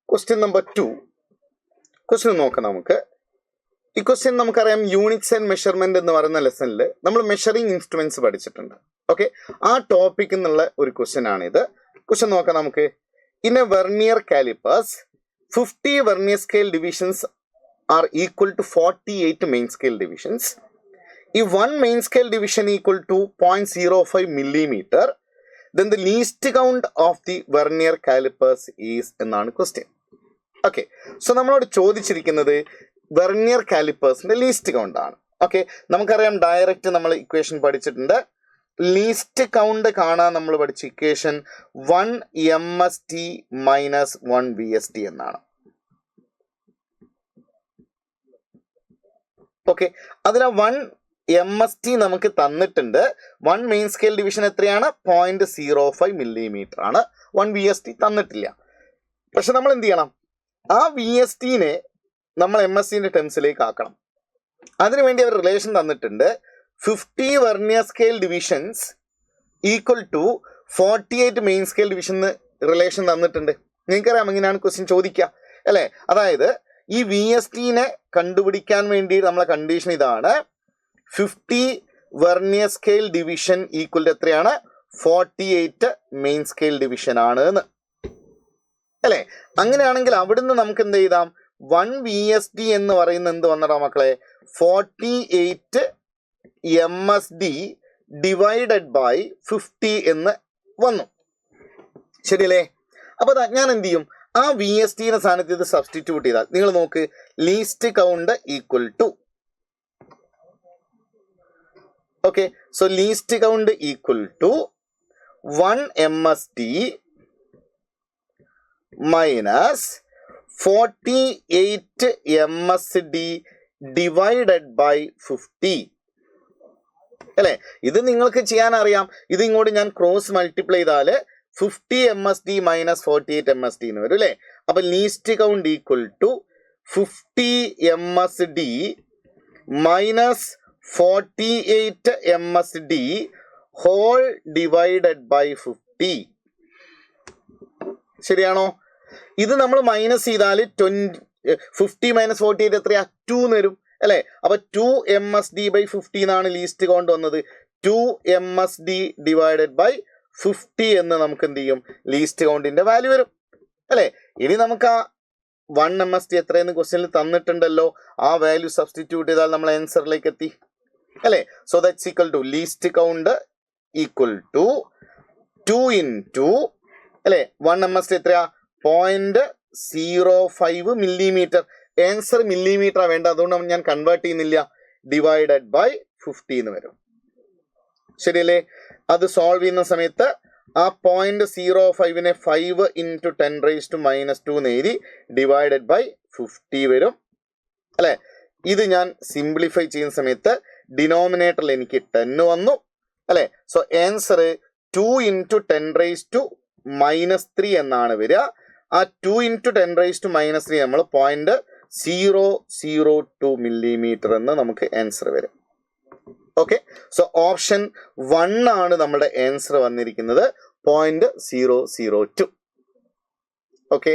Question number 2. Question നോക്കാം നമുക്ക്. ഈ ക്വസ്റ്റ്യൻ നമുക്കറിയാം യൂണിറ്റ്സ് ആൻഡ് മെഷർമെന്റ് എന്ന് പറയുന്ന ലെസണിൽ നമ്മൾ മെഷറിംഗ് ഇൻസ്ട്രുമെന്റ്സ് പഠിച്ചിട്ടുണ്ട്. ഓക്കെ, ആ ടോപ്പിക് എന്നുള്ള ഒരു ക്വസ്റ്റ്യൻ ആണിത്. ക്വസ്റ്റ്യൻ നോക്കാം നമുക്ക്. In a vernier callipers 50 vernier scale divisions are equal to 48 main scale divisions. If one main scale division equal to 0.05 millimeter, then the least count of the vernier calipers is എന്നാണ് question. Okay, so നമ്മളോട് ചോദിച്ചിരിക്കുന്നത് vernier കാലിപ്പേഴ്സിന്റെ least count ആണ്. Okay, നമുക്കറിയാം direct നമ്മൾ equation പഠിച്ചിട്ടുണ്ട്. Least count കാണാൻ നമ്മൾ പഠിച്ച ഇക്വേഷൻ 1 MST മൈനസ് 1 VST എന്നാണ്. ഓക്കെ, അതിൽ 1 MST നമുക്ക് തന്നിട്ടുണ്ട്. 1 മെയിൻ സ്കെയിൽ ഡിവിഷൻ എത്രയാണ്? 0.05 മില്ലിമീറ്റർ ആണ്. 1 VST തന്നിട്ടില്ല. പക്ഷെ നമ്മൾ എന്ത് ചെയ്യണം? ആ VSTനെ നമ്മൾ MSTന്റെ ടേംസിലേക്ക് ആക്കണം. അതിനുവേണ്ടി അവർ റിലേഷൻ തന്നിട്ടുണ്ട്. 50 vernier scale divisions equal to 48 main scale division relation തന്നിട്ടുണ്ട്. നിങ്ങൾക്കറിയാം എങ്ങനെയാണ് ക്വസ്റ്റ്യൻ ചോദിക്കുക അല്ലേ? അതായത് ഈ VSTനെ കണ്ടുപിടിക്കാൻ വേണ്ടി നമ്മളെ കണ്ടീഷൻ ഇതാണ്. 50 വെർനിയർ സ്കെയിൽ ഡിവിഷൻ ഈക്വൽ എത്രയാണ്? 48 മെയിൻ സ്കെയിൽ ഡിവിഷൻ ആണ് എന്ന് അല്ലേ? അങ്ങനെയാണെങ്കിൽ അവിടുന്ന് നമുക്ക് എന്ത് ചെയ്താം? 1 VSD എന്ന് പറയുന്ന എന്ത് വന്നടാ മക്കളെ? 48 MSD ഡിവൈഡഡ് ബൈ 50 എന്ന് വന്നു. ശരിയല്ലേ? അപ്പൊ ഞാൻ എന്ത് ചെയ്യും? ആ VSTന്റെ സ്ഥാനത്ത് ഇത് സബ്സ്റ്റിറ്റ്യൂട്ട് ചെയ്താൽ നിങ്ങൾ നോക്ക്, least count equal to. Okay, so least count equal to 1 MSD minus 48 MSD divided by 50. അല്ലേ? ഇത് നിങ്ങൾക്ക് ചെയ്യാൻ അറിയാം. ഇത് ഇങ്ങോട്ട് ഞാൻ ക്രോസ് മൾട്ടിപ്ലൈ ചെയ്താൽ 50 MSD മൈനസ് 48 MSD എന്ന് വരും അല്ലേ? അപ്പൊ least count equal to 50 MSD minus 48 MSD whole divided by 50. ശരിയാണോ? ഇത് നമ്മൾ മൈനസ് ചെയ്താൽ 50 മൈനസ് 48 എത്രയാ? 2 എന്ന് വരും അല്ലേ? അപ്പൊ 2 MSD ബൈ 50 എന്നാണ് ലീസ്റ്റ് കൗണ്ട് വന്നത്. 2 MSD ഡിവൈഡഡ് ബൈ 50 എന്ന് നമുക്ക് എന്ത് ചെയ്യും? ലീസ്റ്റ് കൗണ്ടിന്റെ വാല്യൂ വരും അല്ലേ? ഇനി നമുക്ക് ആ 1 MSD എത്രയെന്ന് ക്വസ്റ്റ്യനിൽ തന്നിട്ടുണ്ടല്ലോ. ആ വാല്യൂ സബ്സ്റ്റിറ്റ്യൂട്ട് ചെയ്താൽ നമ്മൾ ആൻസറിലേക്ക് എത്തി അല്ലേ? So that's equal to least count equal to 2 into അല്ലേ 1 MSD എത്രയാ? 0.05 മില്ലിമീറ്റർ. ആൻസർ മില്ലിമീറ്റർ വേണ്ട, അതുകൊണ്ട് ഞാൻ കൺവേർട്ട് ചെയ്യുന്നില്ല. ഡിവൈഡഡ് ബൈ 50 എന്ന് വരും. ശരിയല്ലേ? അത് സോൾവ് ചെയ്യുന്ന സമയത്ത് ആ 0.05നെ 5 into 10⁻⁻² എന്ന് എഴുതി ഡിവൈഡഡ് ബൈ 50 വരും അല്ലെ? ഇത് ഞാൻ സിംപ്ലിഫൈ ചെയ്യുന്ന സമയത്ത് ഡിനോമിനേറ്ററിൽ എനിക്ക് 10 വന്നു അല്ലെ? സോ ആൻസർ 2 into 10⁻³ എന്നാണ് വരിക. ആ 2 into 10⁻³ നമ്മൾ 0.002 മില്ലിമീറ്റർ എന്ന് നമുക്ക് ആൻസർ വരും. ഓക്കെ, സോ ഓപ്ഷൻ 1 ആണ് നമ്മുടെ ആൻസർ വന്നിരിക്കുന്നത്, 0.002. ഓക്കെ.